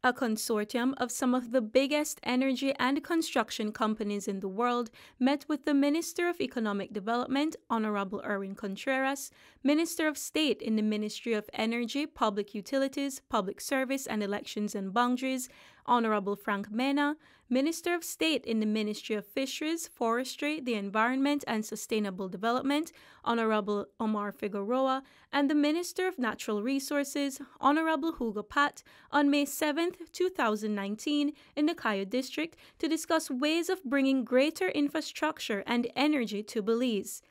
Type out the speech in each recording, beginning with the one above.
A consortium of some of the biggest energy and construction companies in the world met with the Minister of Economic Development, Honorable Erwin Contreras, Minister of State in the Ministry of Energy, Public Utilities, Public Service and Elections and Boundaries, Honorable Frank Mena, Minister of State in the Ministry of Fisheries, Forestry, the Environment and Sustainable Development, Honorable Omar Figueroa, and the Minister of Natural Resources, Honorable Hugo Pat, on May 7, 2019, in the Cayo District to discuss ways of bringing greater infrastructure and energy to Belize.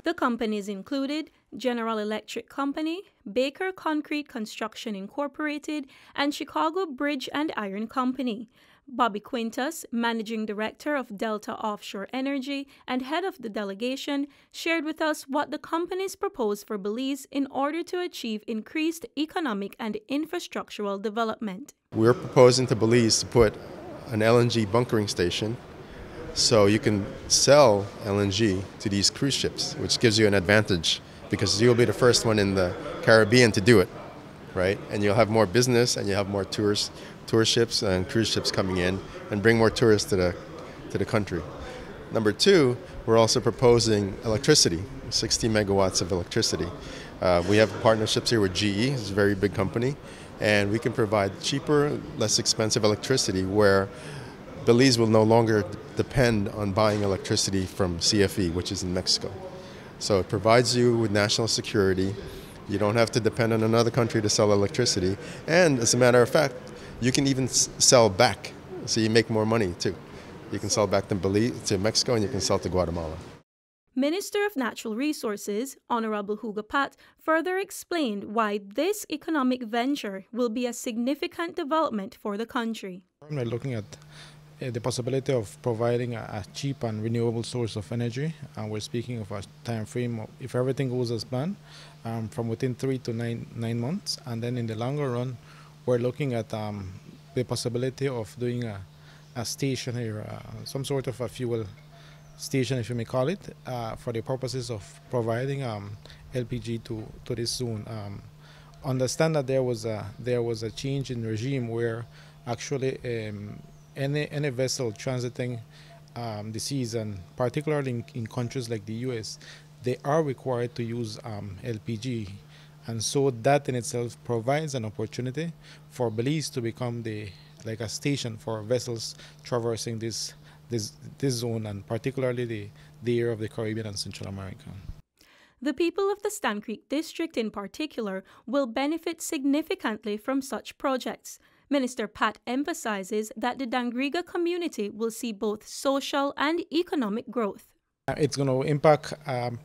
The companies included General Electric Company, Baker Concrete Construction Incorporated, and Chicago Bridge and Iron Company. Bobby Quintas, Managing Director of Delta Offshore Energy and head of the delegation, shared with us what the companies propose for Belize in order to achieve increased economic and infrastructural development. We're proposing to Belize to put an LNG bunkering station so you can sell LNG to these cruise ships, which gives you an advantage because you'll be the first one in the Caribbean to do it, right? And you'll have more business and you'll have more tour ships and cruise ships coming in and bring more tourists to the country. Number two, we're also proposing electricity, 60 megawatts of electricity. We have partnerships here with GE, it's a very big company, and we can provide cheaper, less expensive electricity where Belize will no longer depend on buying electricity from CFE, which is in Mexico. So it provides you with national security. You don't have to depend on another country to sell electricity. And as a matter of fact, you can even sell back, so you make more money too. You can sell back to Belize, to Mexico, and you can sell to Guatemala. Minister of Natural Resources, Honorable Hugo Pat, further explained why this economic venture will be a significant development for the country. We're looking at the possibility of providing a cheap and renewable source of energy, and we're speaking of a time frame of, if everything goes as planned, from within 3 to 9 months, and then in the longer run, we're looking at the possibility of doing a station here, some sort of a fuel station, if you may call it, for the purposes of providing LPG to this zone. Understand that there was a change in regime where actually any vessel transiting the seas, and particularly in countries like the US, they are required to use LPG. And so that in itself provides an opportunity for Belize to become like a station for vessels traversing this zone, and particularly the area of the Caribbean and Central America. The people of the Stan Creek District in particular will benefit significantly from such projects. Minister Pat emphasizes that the Dangriga community will see both social and economic growth. It's going to impact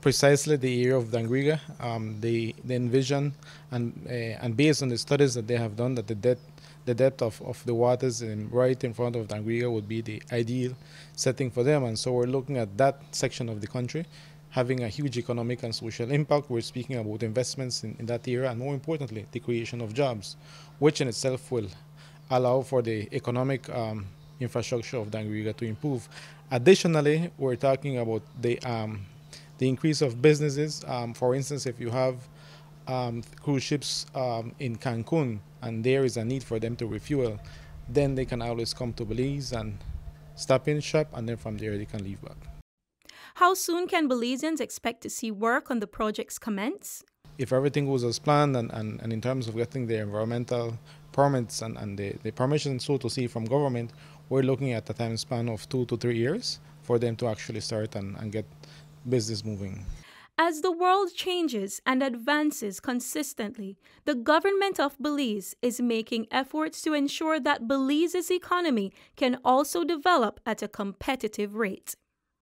precisely the area of Dangriga. They envision and based on the studies that they have done, that the depth of the waters right in front of Dangriga would be the ideal setting for them. And so we're looking at that section of the country having a huge economic and social impact. We're speaking about investments in that area, and more importantly, the creation of jobs, which in itself will allow for the economic infrastructure of Dangriga to improve. Additionally, we're talking about the increase of businesses. For instance, if you have cruise ships in Cancun and there is a need for them to refuel, then they can always come to Belize and stop in, shop, and then from there they can leave back. How soon can Belizeans expect to see work on the projects commence? If everything goes as planned and in terms of getting the environmental permits and the permission, so to say, from government, we're looking at a time span of 2 to 3 years for them to actually start and get business moving. As the world changes and advances consistently, the government of Belize is making efforts to ensure that Belize's economy can also develop at a competitive rate.